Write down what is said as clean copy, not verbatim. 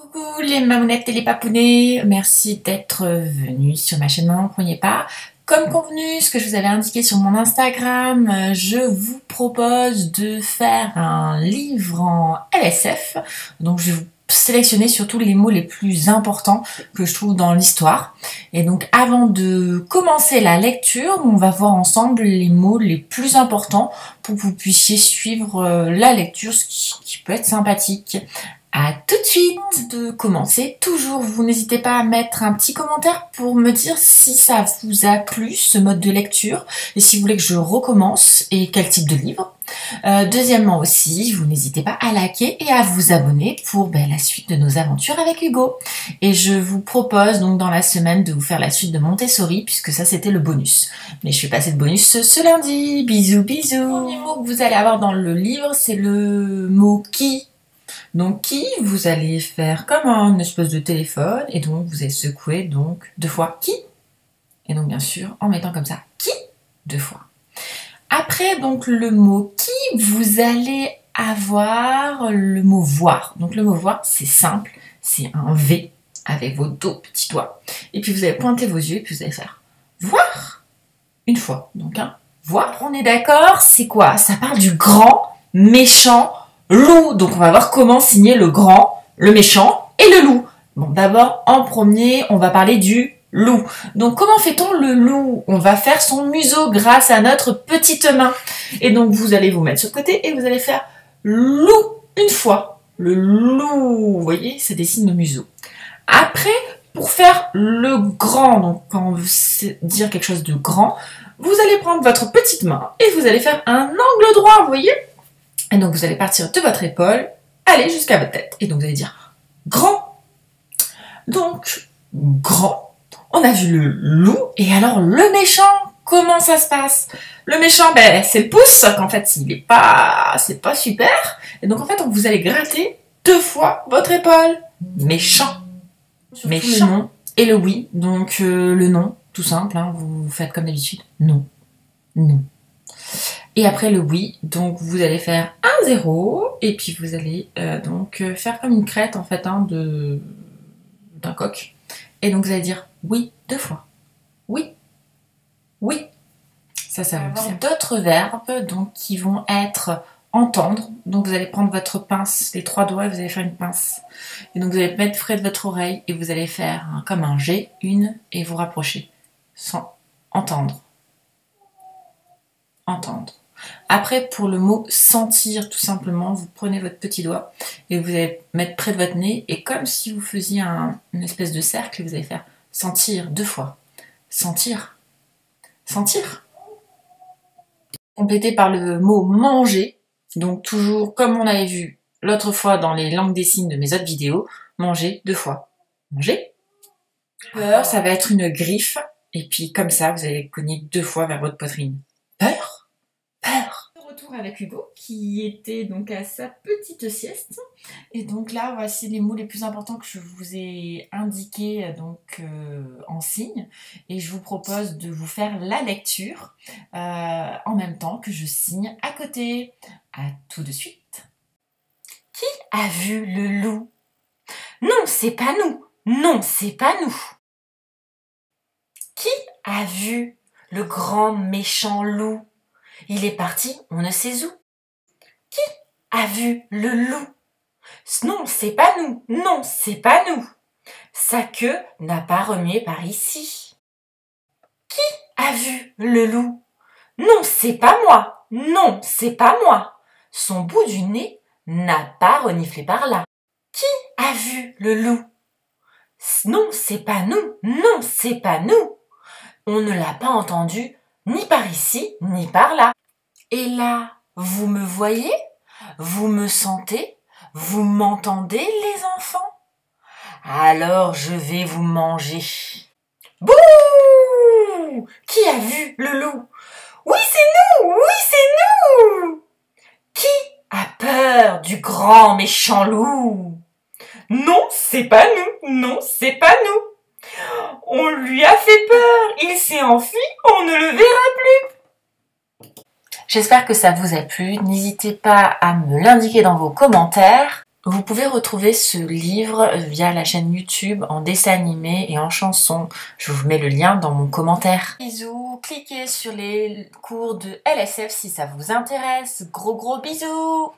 Coucou les mamounettes et les papounets, merci d'être venus sur ma chaîne Maman Premier Pas. Comme convenu, ce que je vous avais indiqué sur mon Instagram, je vous propose de faire un livre en LSF. Donc je vais vous sélectionner surtout les mots les plus importants que je trouve dans l'histoire. Et donc avant de commencer la lecture, on va voir ensemble les mots les plus importants pour que vous puissiez suivre la lecture, ce qui peut être sympathique. À tout de suite. De commencer, toujours vous n'hésitez pas à mettre un petit commentaire pour me dire si ça vous a plu ce mode de lecture et si vous voulez que je recommence et quel type de livre. Deuxièmement aussi, vous n'hésitez pas à liker et à vous abonner pour la suite de nos aventures avec Hugo. Et je vous propose donc dans la semaine de vous faire la suite de Montessori puisque ça c'était le bonus. Mais je vais passer le bonus ce lundi. Bisous bisous. Le premier mot que vous allez avoir dans le livre c'est le mot qui. Donc qui, vous allez faire comme un espèce de téléphone et donc vous allez secouer donc 2 fois qui. Et donc bien sûr en mettant comme ça qui 2 fois. Après donc le mot qui, vous allez avoir le mot voir. Donc le mot voir c'est simple, c'est un V avec vos 2 petits doigts. Et puis vous allez pointer vos yeux et puis vous allez faire voir une fois. Donc voir. On est d'accord, c'est quoi? Ça parle du grand méchant loup. Donc on va voir comment signer le grand, le méchant et le loup. Bon, d'abord en premier on va parler du loup. Donc comment fait-on le loup? On va faire son museau grâce à notre petite main. Et donc vous allez vous mettre sur le côté et vous allez faire loup une fois. Le loup, vous voyez, ça dessine le museau. Après, pour faire le grand, donc quand on veut dire quelque chose de grand, vous allez prendre votre petite main et vous allez faire un angle droit, vous voyez? Et donc vous allez partir de votre épaule, aller jusqu'à votre tête. Et donc vous allez dire grand. Donc grand, on a vu le loup. Et alors le méchant, comment ça se passe? Le méchant, c'est le pouce, qu'en fait c'est pas super. Et donc en fait vous allez gratter 2 fois votre épaule. Méchant. Méchant. Le nom et le oui. Donc le nom, tout simple, vous faites comme d'habitude. Non. Non. Et après le oui, donc vous allez faire un 0 et puis vous allez donc faire comme une crête en fait d'un coq. Et donc vous allez dire oui 2 fois. Oui. Oui. Ça va avoir d'autres verbes donc qui vont être entendre. Donc vous allez prendre votre pince, les 3 doigts et vous allez faire une pince. Et donc vous allez mettre près de votre oreille et vous allez faire comme un G, une et vous rapprocher. Sans entendre. Entendre. Après, pour le mot sentir, tout simplement, vous prenez votre petit doigt et vous allez mettre près de votre nez et comme si vous faisiez une espèce de cercle, vous allez faire sentir 2 fois. Sentir. Sentir. Complété par le mot manger. Donc toujours, comme on avait vu l'autre fois dans les langues des signes de mes autres vidéos, manger 2 fois. Manger. Peur, ça va être une griffe et puis comme ça, vous allez cogner 2 fois vers votre poitrine. Peur. Retour avec Hugo qui était donc à sa petite sieste et donc là voici les mots les plus importants que je vous ai indiqués donc en signe et je vous propose de vous faire la lecture en même temps que je signe à côté. À tout de suite. Qui a vu le loup? Non, c'est pas nous. Non, c'est pas nous. Qui a vu le grand méchant loup? Il est parti, on ne sait où. Qui a vu le loup? Non, c'est pas nous. Non, c'est pas nous. Sa queue n'a pas remué par ici. Qui a vu le loup? Non, c'est pas moi. Non, c'est pas moi. Son bout du nez n'a pas reniflé par là. Qui a vu le loup? Non, c'est pas nous. Non, c'est pas nous. On ne l'a pas entendu ni par ici, ni par là. Et là, vous me voyez? Vous me sentez? Vous m'entendez, les enfants? Alors je vais vous manger. Bouh! Qui a vu le loup? Oui, c'est nous! Oui, c'est nous! Qui a peur du grand méchant loup? Non, c'est pas nous! Non, c'est pas nous! On lui a fait peur! Il s'est enfui! On ne le verra plus! J'espère que ça vous a plu. N'hésitez pas à me l'indiquer dans vos commentaires. Vous pouvez retrouver ce livre via la chaîne YouTube en dessin animé et en chanson. Je vous mets le lien dans mon commentaire. Bisous, cliquez sur les cours de LSF si ça vous intéresse. Gros bisous!